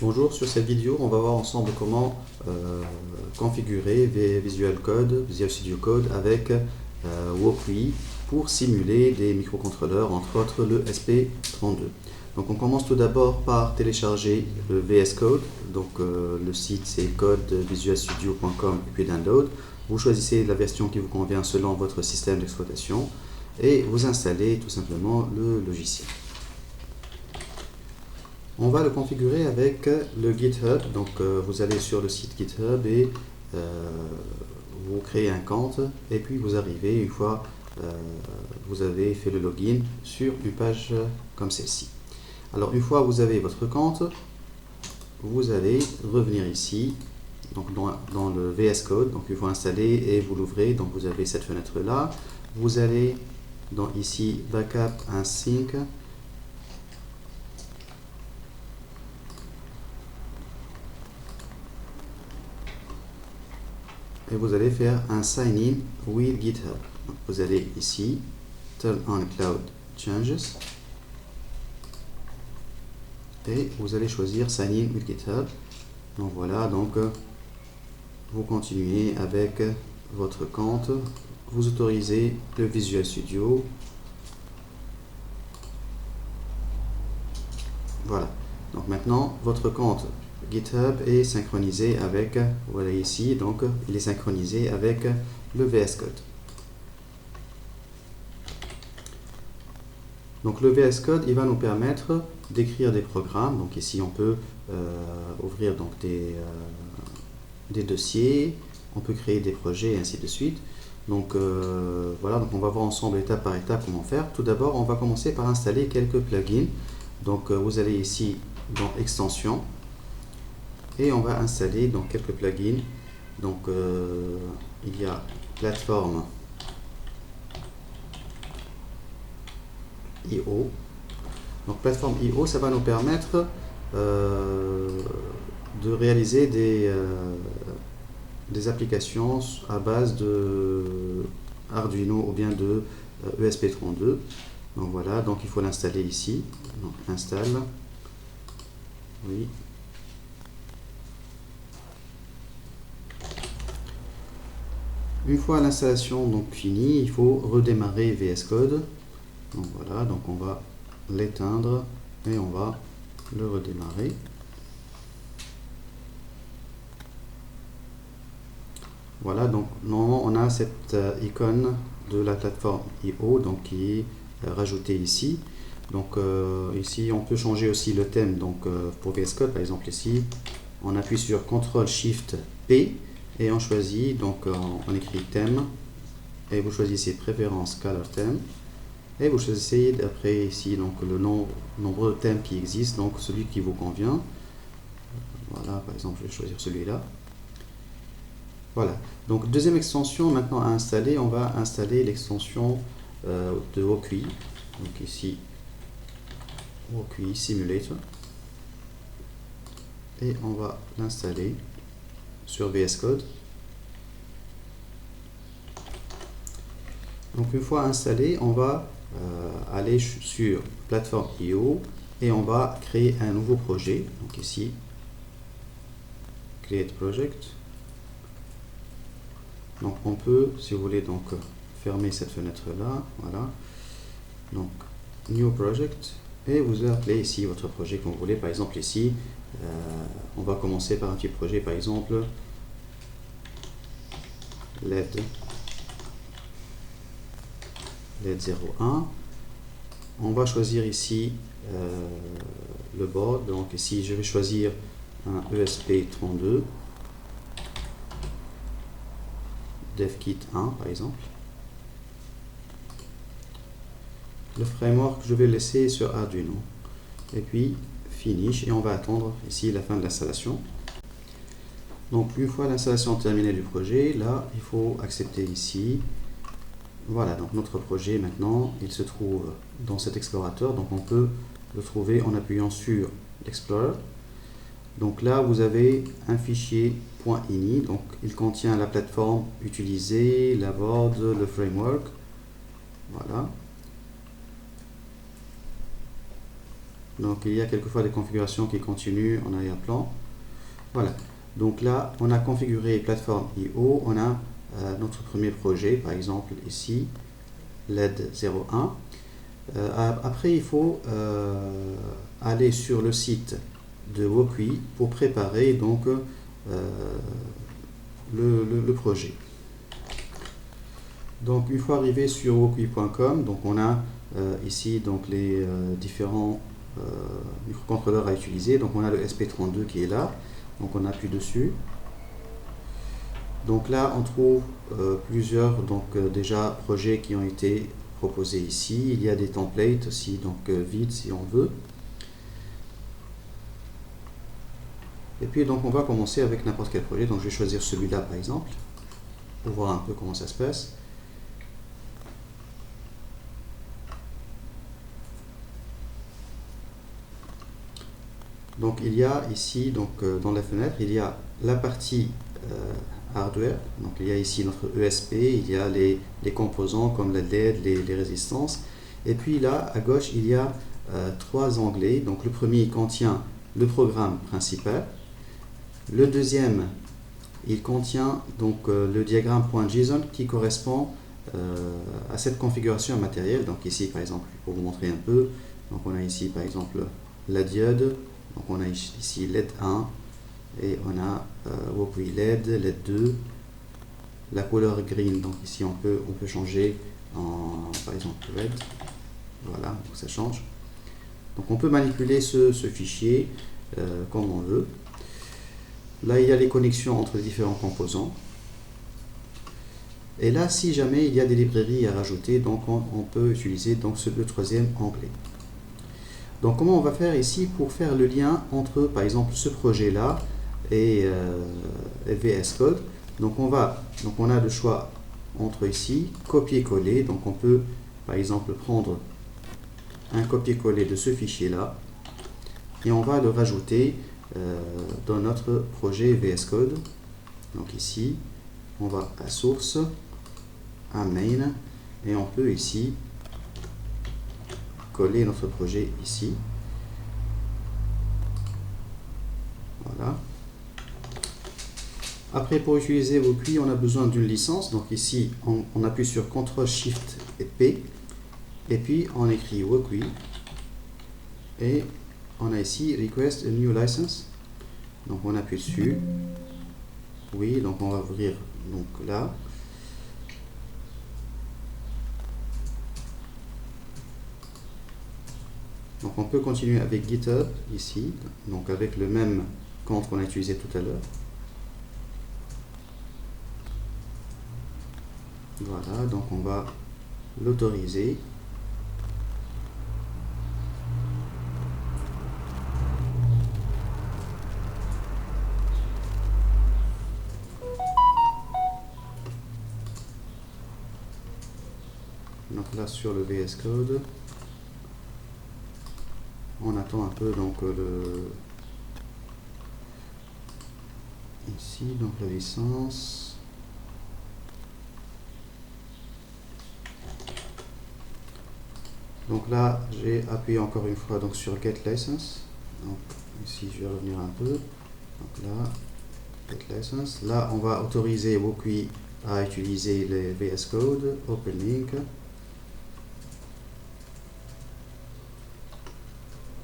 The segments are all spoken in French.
Bonjour, sur cette vidéo, on va voir ensemble comment configurer Visual Code, Visual Studio Code avec Wokwi pour simuler des microcontrôleurs, entre autres le SP32. Donc on commence tout d'abord par télécharger le VS Code. Donc le site c'est codevisualstudio.com et puis download. Vous choisissez la version qui vous convient selon votre système d'exploitation et vous installez tout simplement le logiciel. On va le configurer avec le GitHub. Donc vous allez sur le site GitHub et vous créez un compte et puis vous arrivez une fois vous avez fait le login sur une page comme celle-ci. Alors une fois vous avez votre compte, vous allez revenir ici donc dans le VS Code. Donc il faut installer et vous l'ouvrez. Donc vous avez cette fenêtre là. Vous allez dans ici Backup and Sync. Et vous allez faire un sign in with GitHub. Donc vous allez ici, turn on cloud changes, et vous allez choisir sign in with GitHub. Donc voilà, donc vous continuez avec votre compte, vous autorisez le Visual Studio. Voilà, donc maintenant votre compte GitHub est synchronisé avec, voilà ici, donc il est synchronisé avec le VS Code. Donc le VS Code, il va nous permettre d'écrire des programmes. Donc ici on peut ouvrir donc des dossiers, on peut créer des projets et ainsi de suite. Donc voilà, donc on va voir ensemble étape par étape comment faire. Tout d'abord, on va commencer par installer quelques plugins. Donc vous allez ici dans extensions et on va installer donc quelques plugins. Donc il y a plateforme IO. Donc plateforme IO, ça va nous permettre de réaliser des applications à base de Arduino ou bien de ESP32. Donc voilà, donc il faut l'installer ici. Donc installe. Oui. Une fois l'installation donc finie, il faut redémarrer VS Code. Donc voilà, donc on va l'éteindre et on va le redémarrer. Voilà, donc normalement on a cette icône de la plateforme IO donc qui est rajoutée ici. Donc ici on peut changer aussi le thème. Donc pour VS Code par exemple ici on appuie sur CTRL SHIFT P et on choisit, donc on écrit thème et vous choisissez préférence color theme et vous choisissez d'après ici donc le nombreux thèmes qui existent, donc celui qui vous convient. Voilà, par exemple je vais choisir celui-là. Voilà, donc deuxième extension maintenant à installer, on va installer l'extension de Wokwi. Donc ici Wokwi Simulator et on va l'installer sur VS Code. Donc une fois installé, on va aller sur plateforme IO et on va créer un nouveau projet. Donc ici Create Project. Donc on peut, si vous voulez, donc fermer cette fenêtre là. Voilà. Donc New Project et vous appelez ici votre projet comme vous voulez. Par exemple ici, on va commencer par un petit projet, par exemple LED 01. On va choisir ici le board. Donc ici je vais choisir un ESP32 DevKit 1 par exemple. Le framework je vais le laisser sur Arduino et puis finish et on va attendre ici la fin de l'installation. Donc une fois l'installation terminée du projet, là il faut accepter ici. Voilà, donc notre projet maintenant il se trouve dans cet explorateur, donc on peut le trouver en appuyant sur l'Explorer. Donc là vous avez un fichier .ini, donc il contient la plateforme utilisée, la board, le framework. Voilà. Donc il y a quelquefois des configurations qui continuent en arrière-plan. Voilà. Donc là, on a configuré plateforme IO. On a notre premier projet, par exemple ici, LED 01. Après, il faut aller sur le site de Wokwi pour préparer donc le projet. Donc une fois arrivé sur wokwi.com, donc on a ici donc les différents microcontrôleurs à utiliser. Donc on a le SP32 qui est là, donc on appuie dessus. Donc là on trouve plusieurs déjà projets qui ont été proposés ici. Il y a des templates aussi, donc vides si on veut. Et puis donc on va commencer avec n'importe quel projet. Donc je vais choisir celui-là par exemple pour voir un peu comment ça se passe. Donc il y a ici dans la fenêtre il y a la partie hardware. Donc il y a ici notre ESP, il y a les composants comme la LED, les résistances. Et puis là à gauche il y a trois onglets. Donc le premier contient le programme principal. Le deuxième, il contient donc le diagramme.json qui correspond à cette configuration matérielle. Donc ici par exemple, pour vous montrer un peu, donc on a ici par exemple la diode, donc on a ici LED 1 et on a Wokwi LED, LED 2, la couleur green. Donc ici on peut changer en par exemple red. Voilà, donc ça change. Donc on peut manipuler ce fichier comme on veut. Là, il y a les connexions entre les différents composants. Et là, si jamais il y a des librairies à rajouter, donc on peut utiliser donc le troisième onglet. Donc, comment on va faire ici pour faire le lien entre, par exemple, ce projet-là et VS Code. Donc, on a le choix entre ici, copier-coller. Donc, on peut, par exemple, prendre un copier-coller de ce fichier-là et on va le rajouter dans notre projet VS Code. Donc ici on va à source, à main, et on peut ici coller notre projet ici. Voilà. Après, pour utiliser Wokwi, on a besoin d'une licence. Donc ici on appuie sur CTRL SHIFT et P et puis on écrit Wokwi et on a ici Request a new license. Donc on appuie dessus. Oui, donc on va ouvrir donc là. Donc on peut continuer avec GitHub ici, donc avec le même compte qu'on a utilisé tout à l'heure. Voilà, donc on va l'autoriser. Donc là sur le VS Code, on attend un peu donc ici donc la licence. Donc là j'ai appuyé encore une fois donc sur Get License. Donc ici je vais revenir un peu. Donc là Get License. Là on va autoriser Wokwi à utiliser les VS Code. Open Link.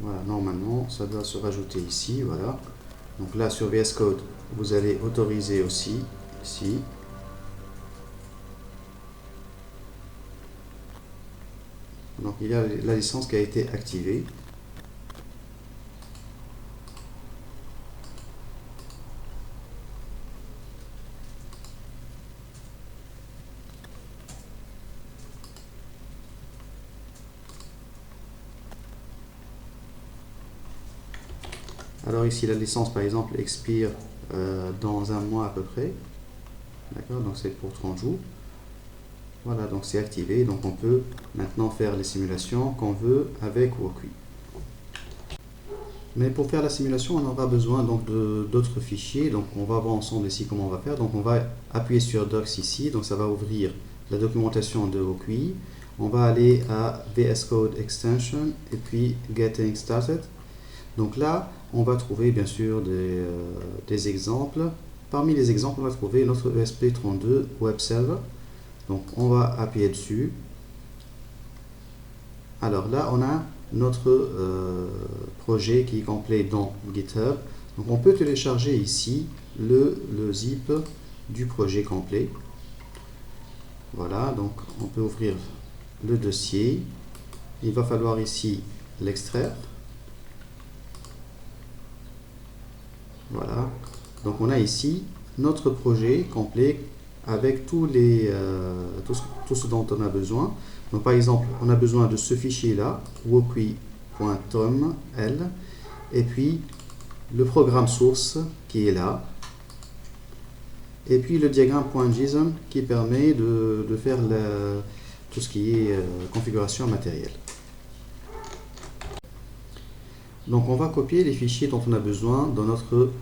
Voilà, normalement ça doit se rajouter ici, voilà. Donc là sur VS Code, vous allez autoriser aussi ici. Donc il y a la licence qui a été activée. Alors ici la licence par exemple expire dans un mois à peu près. D'accord, donc c'est pour 30 jours. Voilà, donc c'est activé, donc on peut maintenant faire les simulations qu'on veut avec Wokwi. Mais pour faire la simulation, on aura besoin donc d'autres fichiers, donc on va voir ensemble ici comment on va faire. Donc on va appuyer sur Docs ici, donc ça va ouvrir la documentation de Wokwi. On va aller à VS Code Extension et puis Getting Started. Donc là, on va trouver bien sûr des exemples. Parmi les exemples, on va trouver notre ESP32 Web Server. Donc on va appuyer dessus. Alors là, on a notre projet qui est complet dans GitHub. Donc on peut télécharger ici le zip du projet complet. Voilà, donc on peut ouvrir le dossier. Il va falloir ici l'extraire. Voilà, donc on a ici notre projet complet avec tout ce dont on a besoin. Donc par exemple, on a besoin de ce fichier là, wokwi.toml, et puis le programme source qui est là, et puis le diagramme.json qui permet de faire tout ce qui est configuration matérielle. Donc on va copier les fichiers dont on a besoin dans notre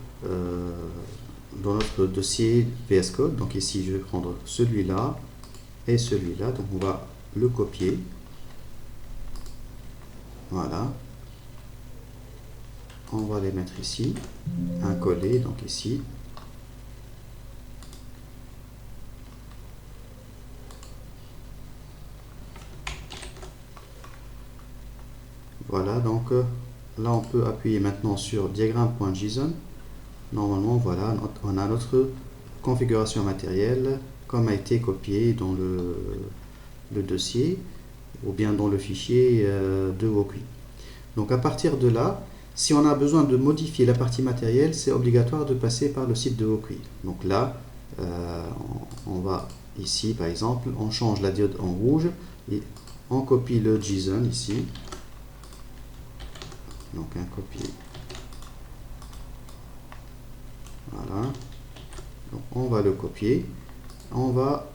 dossier VS Code. Donc ici je vais prendre celui-là et celui-là, donc on va le copier. Voilà, on va les mettre ici, un coller, donc ici. Voilà, donc là on peut appuyer maintenant sur diagramme.json. Normalement, voilà, on a notre configuration matérielle comme a été copiée dans le dossier ou bien dans le fichier de Wokwi. Donc à partir de là, si on a besoin de modifier la partie matérielle, c'est obligatoire de passer par le site de Wokwi. Donc là, on va ici par exemple, on change la diode en rouge et on copie le JSON ici. Donc un copier. Voilà. Donc on va le copier. On va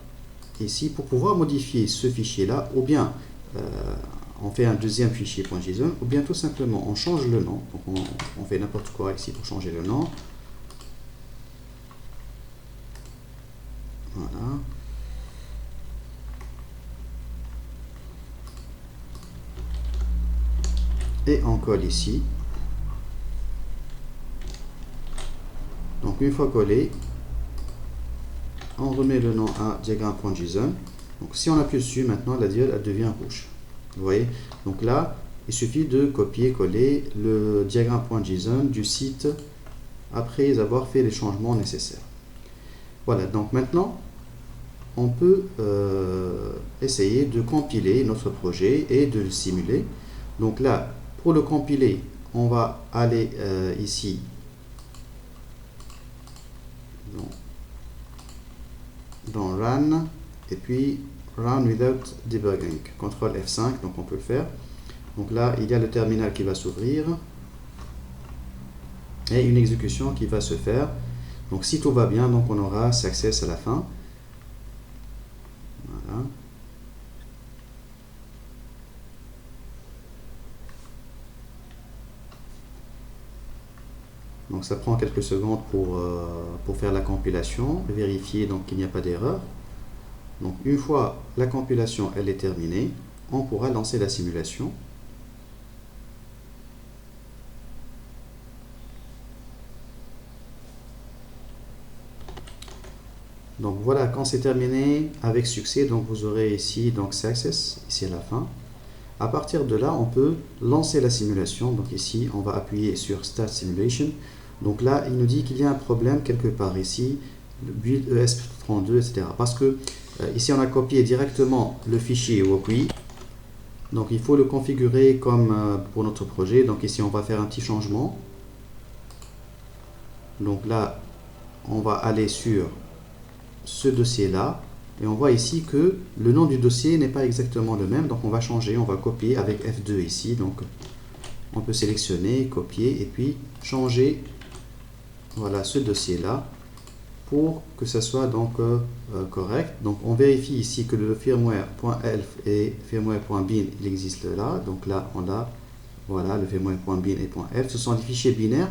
ici pour pouvoir modifier ce fichier là, ou bien on fait un deuxième fichier .json, ou bien tout simplement on change le nom. Donc on fait n'importe quoi ici pour changer le nom. Voilà. Et on colle ici. Donc une fois collé, on remet le nom à diagramme.json. Donc si on appuie dessus, maintenant la diode elle devient rouge. Vous voyez? Donc là, il suffit de copier-coller le diagramme.json du site après avoir fait les changements nécessaires. Voilà, donc maintenant, on peut essayer de compiler notre projet et de le simuler. Donc là, pour le compiler, on va aller ici dans Run et puis Run without debugging, CTRL F5, donc on peut le faire. Donc là, il y a le terminal qui va s'ouvrir et une exécution qui va se faire. Donc si tout va bien, donc on aura success à la fin. Voilà. Donc ça prend quelques secondes pour faire la compilation, vérifier donc qu'il n'y a pas d'erreur. Donc une fois la compilation elle est terminée, on pourra lancer la simulation. Donc voilà, quand c'est terminé avec succès, donc vous aurez ici donc success, ici à la fin. À partir de là, on peut lancer la simulation. Donc ici, on va appuyer sur Start Simulation. Donc là, il nous dit qu'il y a un problème quelque part ici, le build ESP32, etc. Parce que ici, on a copié directement le fichier Wokwi. Donc il faut le configurer comme pour notre projet. Donc ici, on va faire un petit changement. Donc là, on va aller sur ce dossier-là. Et on voit ici que le nom du dossier n'est pas exactement le même. Donc on va changer, on va copier avec F2 ici. Donc on peut sélectionner, copier et puis changer voilà, ce dossier-là pour que ça soit donc correct. Donc on vérifie ici que le firmware.elf et firmware.bin il existe là. Donc là on a voilà, le firmware.bin et .elf. Ce sont des fichiers binaires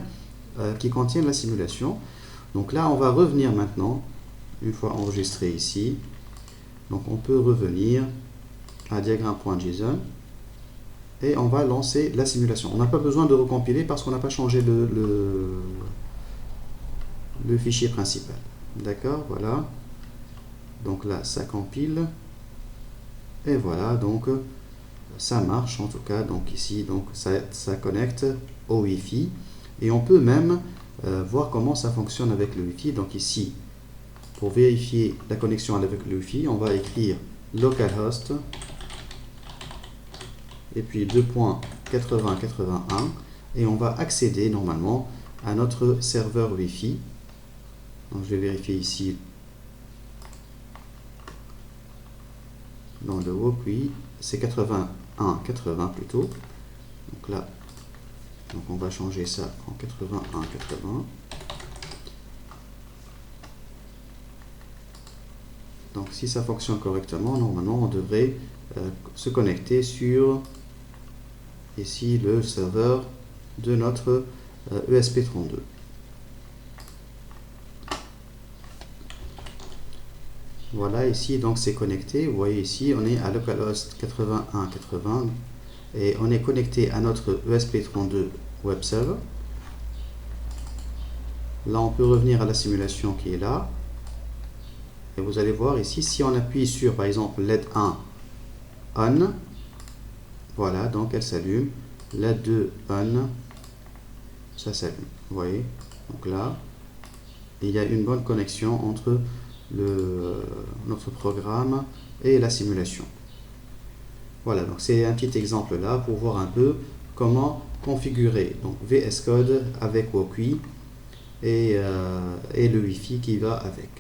qui contiennent la simulation. Donc là on va revenir maintenant, une fois enregistré ici. Donc on peut revenir à diagramme.json et on va lancer la simulation. On n'a pas besoin de recompiler parce qu'on n'a pas changé le fichier principal. D'accord, voilà. Donc là, ça compile. Et voilà, donc ça marche en tout cas. Donc ici, donc ça connecte au Wi-Fi. Et on peut même voir comment ça fonctionne avec le Wi-Fi. Donc ici, pour vérifier la connexion avec le Wi-Fi, on va écrire localhost et puis 2.80.81 et on va accéder normalement à notre serveur Wi-Fi. Donc je vais vérifier ici dans le WOP, c'est 81.80 plutôt. Donc là, donc on va changer ça en 81.80. Donc si ça fonctionne correctement, normalement on devrait se connecter sur ici le serveur de notre ESP32. Voilà, ici donc c'est connecté. Vous voyez ici on est à localhost 81.80 et on est connecté à notre ESP32 web server. Là on peut revenir à la simulation qui est là. Et vous allez voir ici, si on appuie sur par exemple LED 1 on, voilà, donc elle s'allume. LED 2 on, ça s'allume. Vous voyez, donc là, il y a une bonne connexion entre notre programme et la simulation. Voilà, donc c'est un petit exemple là pour voir un peu comment configurer donc VS Code avec Wokwi et le Wi-Fi qui va avec.